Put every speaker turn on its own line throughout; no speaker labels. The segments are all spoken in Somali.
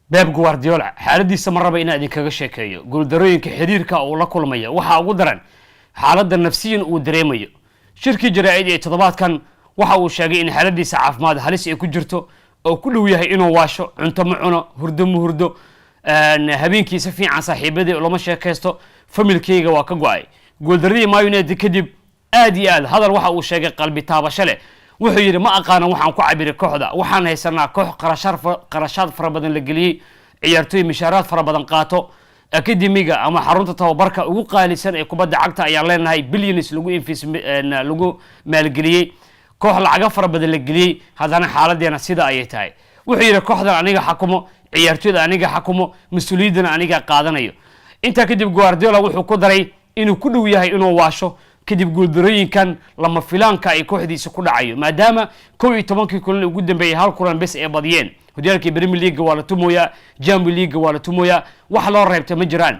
بيب جوارديولا حالديسا marraba in aad kaga sheekeeyo guuldarooyinka xiriirka uu la kulmayo waxa ugu daran xaaladda nafsiyan uu dareemayo shirkii jaraa'id ee toddobaadkan waxa uu sheegay in xaaladiisa caafimaad halis ay ku jirto oo ku dhow yahay inuu waasho cunto ma cuno hurdo ma hurdo habeenkiisa fiican saaxiibadii lama sheekaysto familkeyga waa ka go'ay guuldaradii Man United kadib aad iyo aad hadal waxa uu sheegay qalbi taabasho leh wuxuu yiri ma aqaan waxaan ku cabiray kooxda waxaan haysanaa koox qarashaad fara badan la galiyay ciyaartoy mishaaraad fara badan qaato akademiga ama xarunta tababarka ugu qaalisan ee kubadda cagta ayaa leenahay billions lagu maalgeliyay koox lacag fara badan la galiyay hadana xaaladeena sida ay tahay wuxuu yiri kooxdan aniga xakumo ciyaartoyda aniga xakumo mas'uuliyadana aniga qaadanayo inta kadib Guardiola wuxuu ku daray inuu ku dhow yahay inuu waasho kadib guuldarooyinkan lama filaanka ay kooxdiisa ku dhacayo maadaama 11 kulan ugu dambeeyay hal kulan bas ay badiyeen horyaalka Premier League waa la tumoya Champions League waa la tumoya wax loo reebtay ma jiraan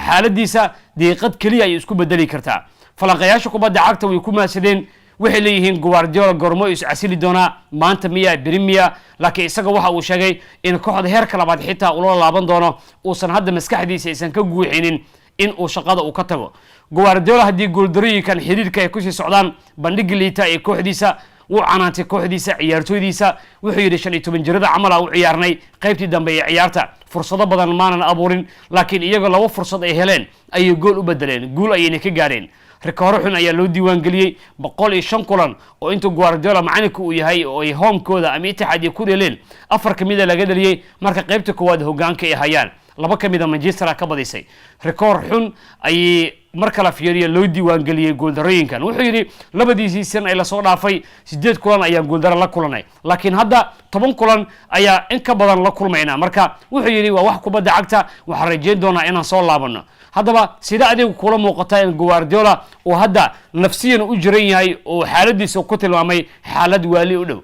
xaaladiisa daqiiqad kaliya ay isku bedeli kartaa falanqayaasha kubadda cagta way ku maasadeen waxay leeyihiin Guardiola gormo is asili doona maanta miya Premier laakiin isaga waxa uu sheegay in kooxda heerka labaad xitaa uu la laaban doono uusan hadda maskaxdiisa aysan ka guuxinin in uu shaqada uu ka tago Guardiola hadii guuldarooyinkan xiriirka ay ku sii socdaan bandhig liita ee kooxdiisa uu canaantay kooxdiisa ciyaartoydiisa wuxuu yiri 15 jirada camal uu ciyaarnay qaybtii dambe ee ciyaarta fursado badan maanan abuurin laakiin iyaga laba fursad ay heleen ay gool u bedeleen gool ayay ka gaareen rikoor xun ayaa loo diiwaan galiyay 105 kulan oo inta Guardiola macalinka uu yahay oo ay home-kooda ama Etihad ku dheeleen afar kamid laga dhaliyay marka qaybta koowaad hoggaanka ay hayaan laba kamid Manchester ka badisay rikoor xun ay marka la fiiriyo loo diiwaan galiyay guuldarooyinkan wuxuu yiri labadiisii san ay la soo dhaafay 8 kulan ayaa guuldaro la kulanay laakiin hadda 10 kulan ayaa in ka badan la kulmayna marka wuxuu yiri waa wax kubadda cagta waxa rajeyn doona inaan soo laabano haddaba sida adigu kula muuqata in Guardiola oo hadda nafsiyan u jiran yahay oo xaaladiisa ku tilmaamay xaalad waali u dhow